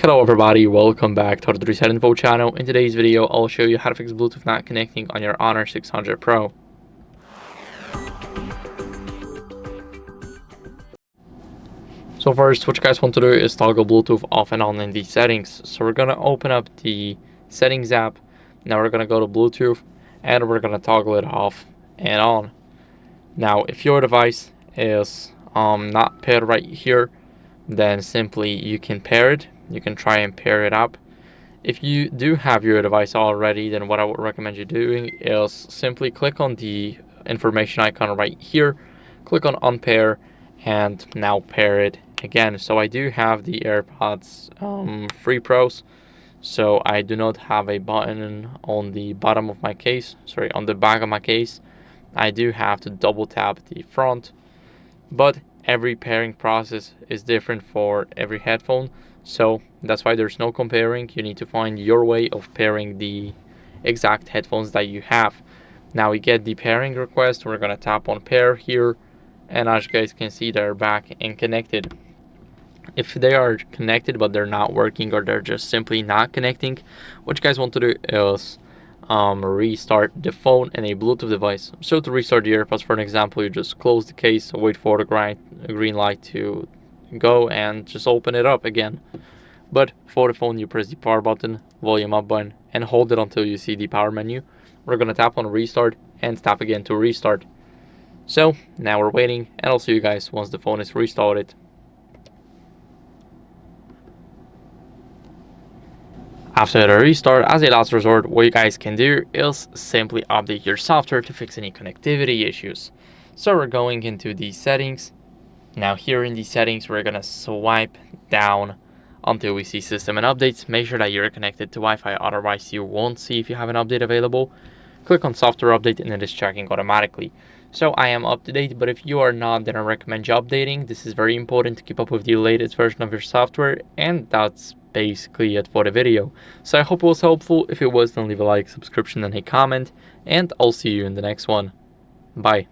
Hello everybody, welcome back to the HardReset.Info channel. In today's video, I'll show you how to fix Bluetooth not connecting on your Honor 600 Pro. So first, what you guys want to do is toggle Bluetooth off and on in the settings. So we're going to open up the settings app. Now we're going to go to Bluetooth and we're going to toggle it off and on. Now if your device is not paired right here, then simply you can pair it. You can try and pair it up. If you do have your device already, then what I would recommend you doing is simply click on the information icon right here, click on unpair, and now pair it again. So I do have the AirPods 3 Pros, so I do not have a button on the bottom of my case, on the back of my case. I do have to double tap the front, but every pairing process is different for every headphone, so that's why there's no comparing. You need to find your way of pairing the exact headphones that you have. Now we get the pairing request. We're gonna tap on pair here, and as you guys can see, they're back and connected. If they are connected but they're not working, or they're just simply not connecting, what you guys want to do is restart the phone and a Bluetooth device. So to restart the AirPods, for an example, you just close the case, wait for the green light to go, and just open it up again. But for the phone, you press the power button, volume up button, and hold it until you see the power menu. We're gonna tap on restart and tap again to restart. So now we're waiting, and I'll see you guys once the phone is restarted. After the restart, as a last resort, what you guys can do is simply update your software to fix any connectivity issues. So we're going into the settings. Now here in the settings, we're gonna swipe down until we see system and updates. Make sure that you're connected to Wi-Fi, otherwise you won't see if you have an update available. Click on software update and it is checking automatically. So I am up to date, but if you are not, then I recommend you updating. This is very important to keep up with the latest version of your software, and that's basically it for the video. So I hope it was helpful. If it was, then leave a like, subscription, and a comment, and I'll see you in the next one. Bye.